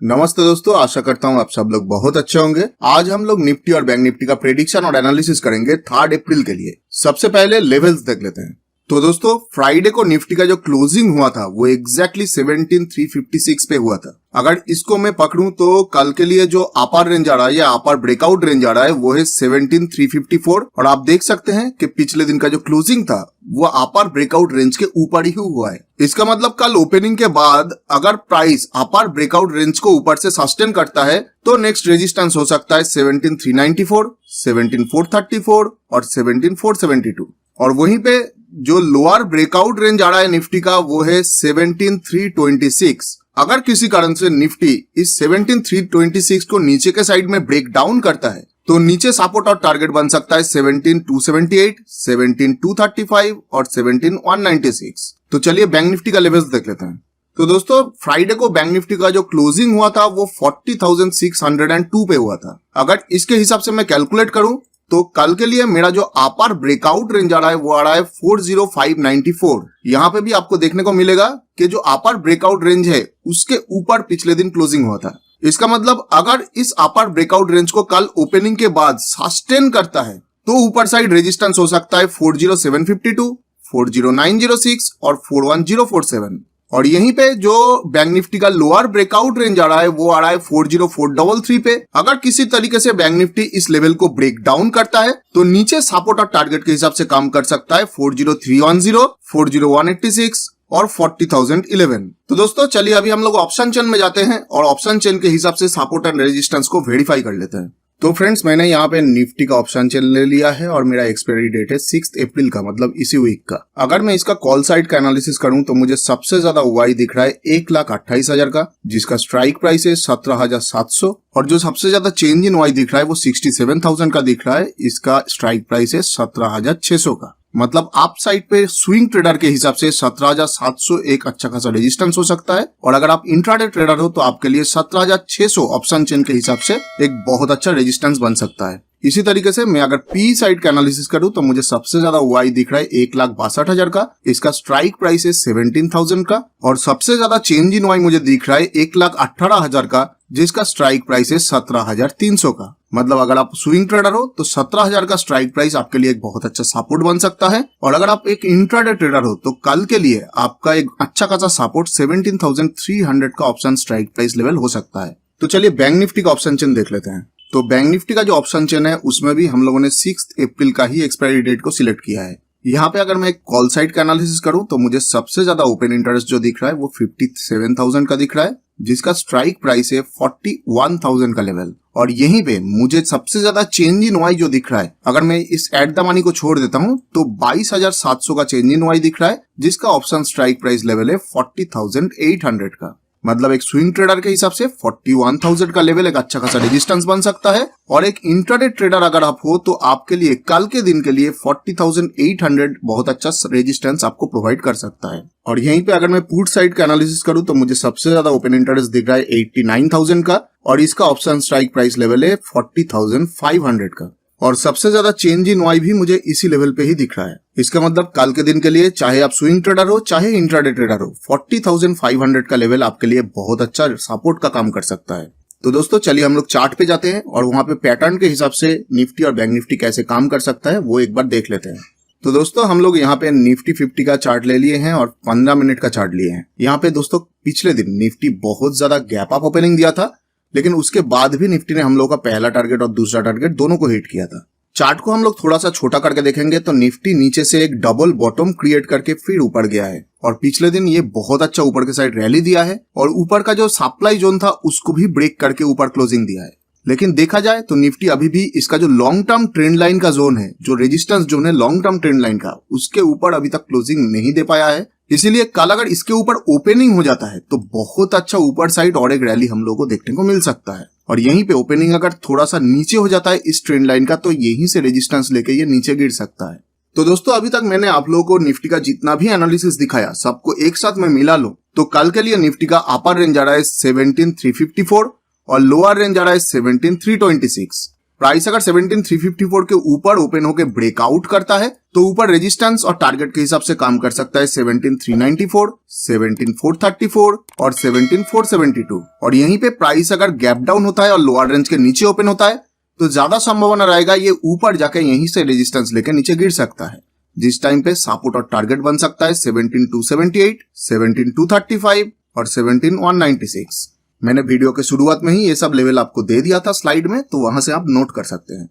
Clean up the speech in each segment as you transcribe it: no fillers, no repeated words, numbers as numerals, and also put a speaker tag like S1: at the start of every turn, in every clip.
S1: नमस्ते दोस्तों, आशा करता हूँ आप सब लोग बहुत अच्छे होंगे। आज हम लोग निफ्टी और बैंक निफ्टी का प्रेडिक्शन और एनालिसिस करेंगे 3 अप्रैल के लिए। सबसे पहले लेवल्स देख लेते हैं। तो दोस्तों, फ्राइडे को निफ्टी का जो क्लोजिंग हुआ था वो एग्जैक्टली 17,356 पे हुआ था। अगर इसको मैं पकड़ूं तो कल के लिए जो अपर रेंज आ रहा है या अपर ब्रेकआउट रेंज आ रहा है वो है 17,354 और आप देख सकते हैं कि पिछले दिन का जो क्लोजिंग था वो अपर ब्रेकआउट रेंज के ऊपर ही हुआ है। इसका मतलब कल ओपनिंग के बाद अगर प्राइस अपर ब्रेकआउट रेंज को ऊपर से सस्टेन करता है तो नेक्स्ट रेजिस्टेंस हो सकता है 17,394, 17,434 और 17,472 और वहीं पे जो लोअर ब्रेकआउट रेंज आ रहा है निफ्टी का वो है 17,326। अगर किसी कारण से निफ्टी इस 17,326 को नीचे के साइड में ब्रेक डाउन करता है तो नीचे सपोर्ट और टारगेट बन सकता है 17,278, 17,235 और 17,196। तो चलिए बैंक निफ्टी का लेवल्स देख लेते हैं। तो दोस्तों, फ्राइडे को बैंक निफ्टी का जो क्लोजिंग हुआ था वो 40,602 पे हुआ था। अगर इसके हिसाब से मैं कैलकुलेट करूं तो कल के लिए मेरा जो अपर ब्रेकआउट रेंज आ रहा है वो आ रहा है 40594। यहाँ पे भी आपको देखने को मिलेगा कि जो अपर ब्रेकआउट रेंज है उसके ऊपर पिछले दिन क्लोजिंग हुआ था। इसका मतलब अगर इस अपर ब्रेकआउट रेंज को कल ओपनिंग के बाद सस्टेन करता है तो ऊपर साइड रेजिस्टेंस हो सकता है 40752, 40906 और 41047 और यहीं पे जो बैंक निफ्टी का लोअर ब्रेकआउट रेंज आ रहा है वो आ रहा है 40433 पे। अगर किसी तरीके से बैंक निफ्टी इस लेवल को ब्रेक डाउन करता है तो नीचे सपोर्ट और टारगेट के हिसाब से काम कर सकता है 40310, 40186 और 40,011। तो दोस्तों चलिए अभी हम लोग ऑप्शन चेन में जाते हैं और ऑप्शन चेन के हिसाब से सपोर्ट एंड रेजिस्टेंस को वेरीफाई कर लेते हैं। तो फ्रेंड्स, मैंने यहाँ पे निफ्टी का ऑप्शन चेन ले लिया है और मेरा एक्सपायरी डेट है 6 अप्रैल का, मतलब इसी वीक का। अगर मैं इसका कॉल साइड का एनालिसिस करूं तो मुझे सबसे ज्यादा वाई दिख रहा है 1,28,000 का, जिसका स्ट्राइक प्राइस है 17,700 और जो सबसे ज्यादा चेंज इन वाई दिख रहा है वो 67,000 का दिख रहा है, इसका स्ट्राइक प्राइस है 17,600 का। मतलब आप साइड पे स्विंग ट्रेडर के हिसाब से 17,700 एक अच्छा खासा रेजिस्टेंस हो सकता है और अगर आप इंट्राडे ट्रेडर हो तो आपके लिए 17,600 ऑप्शन चेन के हिसाब से एक बहुत अच्छा रेजिस्टेंस बन सकता है। इसी तरीके से मैं अगर पी साइड का एनालिसिस करूं तो मुझे सबसे ज्यादा वाई दिख रहा है 1,62,000 का, इसका स्ट्राइक प्राइस है 17,000 का और सबसे ज्यादा चेंज इन वाई मुझे दिख रहा है 1,18,000 का, जिसका स्ट्राइक प्राइस है 17,300 का। मतलब अगर आप स्विंग ट्रेडर हो तो 17,000 का स्ट्राइक प्राइस आपके लिए एक बहुत अच्छा सपोर्ट बन सकता है और अगर आप एक इंट्राडे ट्रेडर हो तो कल के लिए आपका एक अच्छा खासा सपोर्ट 17,300 का ऑप्शन स्ट्राइक प्राइस लेवल हो सकता है। तो चलिए बैंक निफ्टी का ऑप्शन चेन देख लेते हैं। तो बैंक निफ्टी का जो ऑप्शन चेन है उसमें भी हम लोगों ने 6 अप्रैल का ही एक्सपायरी डेट को सिलेक्ट किया है। यहाँ पे अगर मैं कॉल साइड का एनालिसिस करूं तो मुझे सबसे ज्यादा ओपन इंटरेस्ट जो दिख रहा है वो 57,000 का दिख रहा है, जिसका स्ट्राइक प्राइस है 41,000 का लेवल और यहीं पे मुझे सबसे ज्यादा चेंज इन वाई जो दिख रहा है, अगर मैं इस एट द मनी को छोड़ देता हूं तो 22,700 का चेंज इन वाई दिख रहा है, जिसका ऑप्शन स्ट्राइक प्राइस लेवल है 40,800 का। मतलब एक स्विंग ट्रेडर के हिसाब से 41,000 का लेवल एक अच्छा खासा रेजिस्टेंस बन सकता है और एक इंट्राडे ट्रेडर अगर आप हो तो आपके लिए कल के दिन के लिए 40,800 बहुत अच्छा रेजिस्टेंस आपको प्रोवाइड कर सकता है। और यहीं पे अगर मैं पुट साइड का एनालिसिस करूं तो मुझे सबसे ज्यादा ओपन इंटरेस्ट दिख रहा है 89,000 का और इसका ऑप्शन स्ट्राइक प्राइस लेवल है 40,500 का और सबसे ज्यादा चेंज इन वाई भी मुझे इसी लेवल पे ही दिख रहा है। इसका मतलब कल के दिन के लिए चाहे आप स्विंग ट्रेडर हो चाहे इंट्राडे ट्रेडर हो, 40,500 का लेवल आपके लिए बहुत अच्छा सपोर्ट का काम कर सकता है। तो दोस्तों चलिए हम लोग चार्ट पे जाते हैं और वहां पे पैटर्न के हिसाब से निफ्टी और बैंक निफ्टी कैसे काम कर सकता है वो एक बार देख लेते हैं। तो दोस्तों हम लोग यहाँ पे निफ्टी 50 का चार्ट ले लिए हैं और 15 मिनट का चार्ट लिए हैं। यहाँ पे दोस्तों पिछले दिन निफ्टी बहुत ज्यादा गैप अप ओपनिंग दिया था, लेकिन उसके बाद भी निफ्टी ने हम लोग का पहला टारगेट और दूसरा टारगेट दोनों को हिट किया था। चार्ट को हम लोग थोड़ा सा छोटा करके देखेंगे तो निफ्टी नीचे से एक डबल बॉटम क्रिएट करके फिर ऊपर गया है और पिछले दिन ये बहुत अच्छा ऊपर के साइड रैली दिया है और ऊपर का जो सप्लाई जोन था उसको भी ब्रेक करके ऊपर क्लोजिंग दिया है। लेकिन देखा जाए तो निफ्टी अभी भी इसका जो लॉन्ग टर्म ट्रेंड लाइन का जोन है, जो रेजिस्टेंस जोन है लॉन्ग टर्म ट्रेंड लाइन का, उसके ऊपर अभी तक क्लोजिंग नहीं दे पाया है। इसीलिए कल अगर इसके ऊपर ओपनिंग हो जाता है तो बहुत अच्छा ऊपर साइड और एक रैली हम लोगों को देखने को मिल सकता है और यहीं पे ओपनिंग अगर थोड़ा सा नीचे हो जाता है इस ट्रेंड लाइन का तो यहीं से रेजिस्टेंस लेके ये नीचे गिर सकता है। तो दोस्तों अभी तक मैंने आप लोगों को निफ्टी का जितना भी एनालिसिस दिखाया सबको एक साथ में मिला लो तो कल के लिए निफ्टी का अपर रेंज आ रहा है 17,354 और लोअर रेंज आ रहा है 17,326। प्राइस अगर 17354 के ऊपर ओपन होकर ब्रेकआउट करता है तो ऊपर रेजिस्टेंस और टारगेट के हिसाब से काम कर सकता है 17394, 17434 और 17472। और यहीं पे प्राइस अगर गैप डाउन होता है और लोअर रेंज के नीचे ओपन होता है तो ज्यादा संभावना रहेगा ये ऊपर जाके यहीं से रेजिस्टेंस लेके नीचे गिर सकता है, जिस टाइम पे सपोर्ट और टारगेट बन सकता है 17278, 17235 और 17196। मैंने वीडियो के शुरुआत में ही ये सब लेवल आपको दे दिया था स्लाइड में, तो वहां से आप नोट कर सकते हैं।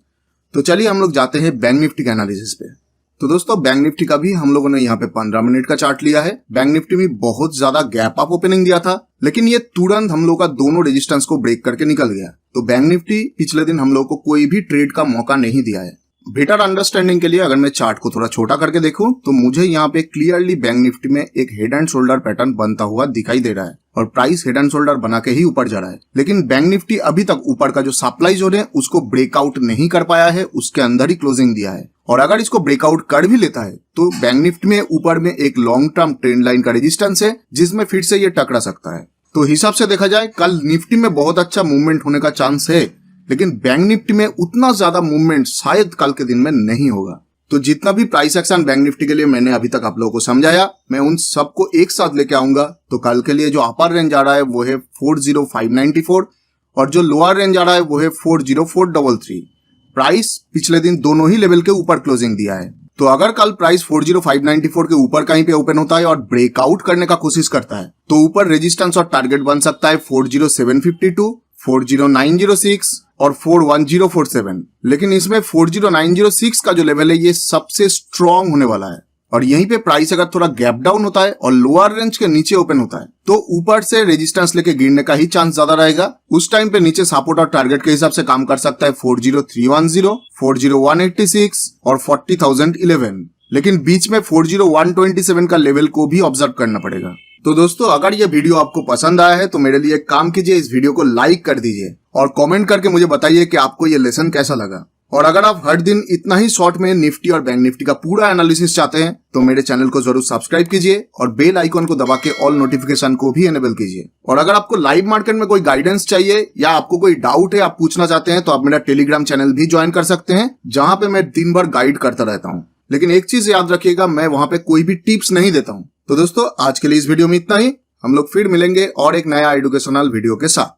S1: तो चलिए हम लोग जाते हैं बैंक निफ्टी के एनालिसिस पे। तो दोस्तों बैंक निफ्टी का भी हम लोगों ने यहाँ पे 15 मिनट का चार्ट लिया है। बैंक निफ्टी में बहुत ज्यादा गैप अप ओपनिंग दिया था, लेकिन ये तुरंत हम लोग का दोनों रेजिस्टेंस को ब्रेक करके निकल गया। तो बैंक निफ्टी पिछले दिन हम लोग को कोई भी ट्रेड का मौका नहीं दिया है। बेटर अंडरस्टैंडिंग के लिए अगर मैं चार्ट को थोड़ा छोटा करके देखूं तो मुझे यहाँ पे क्लियरली बैंक निफ्टी में एक हेड एंड शोल्डर पैटर्न बनता हुआ दिखाई दे रहा है और प्राइस हेड एंड शोल्डर बना के ही ऊपर जा रहा है। लेकिन बैंक निफ्टी अभी तक ऊपर का जो सप्लाई जोन है उसको ब्रेकआउट नहीं कर पाया है, उसके अंदर ही क्लोजिंग दिया है। और अगर इसको ब्रेकआउट कर भी लेता है तो बैंक निफ्टी में ऊपर में एक लॉन्ग टर्म ट्रेंड लाइन का रेजिस्टेंस है जिसमें फिर से ये टकरा सकता है। तो हिसाब से देखा जाए कल निफ्टी में बहुत अच्छा मूवमेंट होने का चांस है, लेकिन बैंक निफ्टी में उतना ज्यादा मूवमेंट शायद कल के दिन में नहीं होगा। तो जितना भी प्राइस एक्शन बैंक निफ्टी के लिए मैंने अभी तक आप लोगों को समझाया, मैं उन सबको एक साथ लेके आऊंगा। तो कल के लिए जो अपर रेंज आ रहा है वो है 40594 और जो लोअर रेंज आ रहा है वो है 40433। प्राइस पिछले दिन दोनों ही लेवल के ऊपर क्लोजिंग दिया है। तो अगर कल प्राइस 40594 के ऊपर कहीं पे ओपन होता है और ब्रेकआउट करने का कोशिश करता है तो ऊपर रेजिस्टेंस और टारगेट बन सकता है 40752, 40906 और 41047। लेकिन इसमें 40906 का जो लेवल है ये सबसे स्ट्रॉन्ग होने वाला है। और यहीं पे प्राइस अगर थोड़ा गैप डाउन होता है और लोअर रेंज के नीचे ओपन होता है तो ऊपर से रेजिस्टेंस लेके गिरने का ही चांस ज्यादा रहेगा। उस टाइम पे नीचे सपोर्ट और टारगेट के हिसाब से काम कर सकता है 40310, 40186 और 40011। लेकिन बीच में 40127 का लेवल को भी ऑब्जर्व करना पड़ेगा। तो दोस्तों अगर ये वीडियो आपको पसंद आया है तो मेरे लिए एक काम कीजिए, इस वीडियो को लाइक कर दीजिए और कमेंट करके मुझे बताइए कि आपको ये लेसन कैसा लगा। और अगर आप हर दिन इतना ही शॉर्ट में निफ्टी और बैंक निफ्टी का पूरा एनालिसिस चाहते हैं तो मेरे चैनल को जरूर सब्सक्राइब कीजिए और बेल आइकन को दबा के ऑल नोटिफिकेशन को भी एनेबल कीजिए। और अगर आपको लाइव मार्केट में कोई गाइडेंस चाहिए या आपको कोई डाउट है, आप पूछना चाहते हैं, तो आप मेरा टेलीग्राम चैनल भी ज्वाइन कर सकते हैं जहां पे मैं दिन भर गाइड करता रहता हूँ। लेकिन एक चीज याद रखिएगा, मैं वहां पे कोई भी टिप्स नहीं देता हूँ। तो दोस्तों आज के लिए इस वीडियो में इतना ही। हम लोग फिर मिलेंगे और एक नया एजुकेशनल वीडियो के साथ।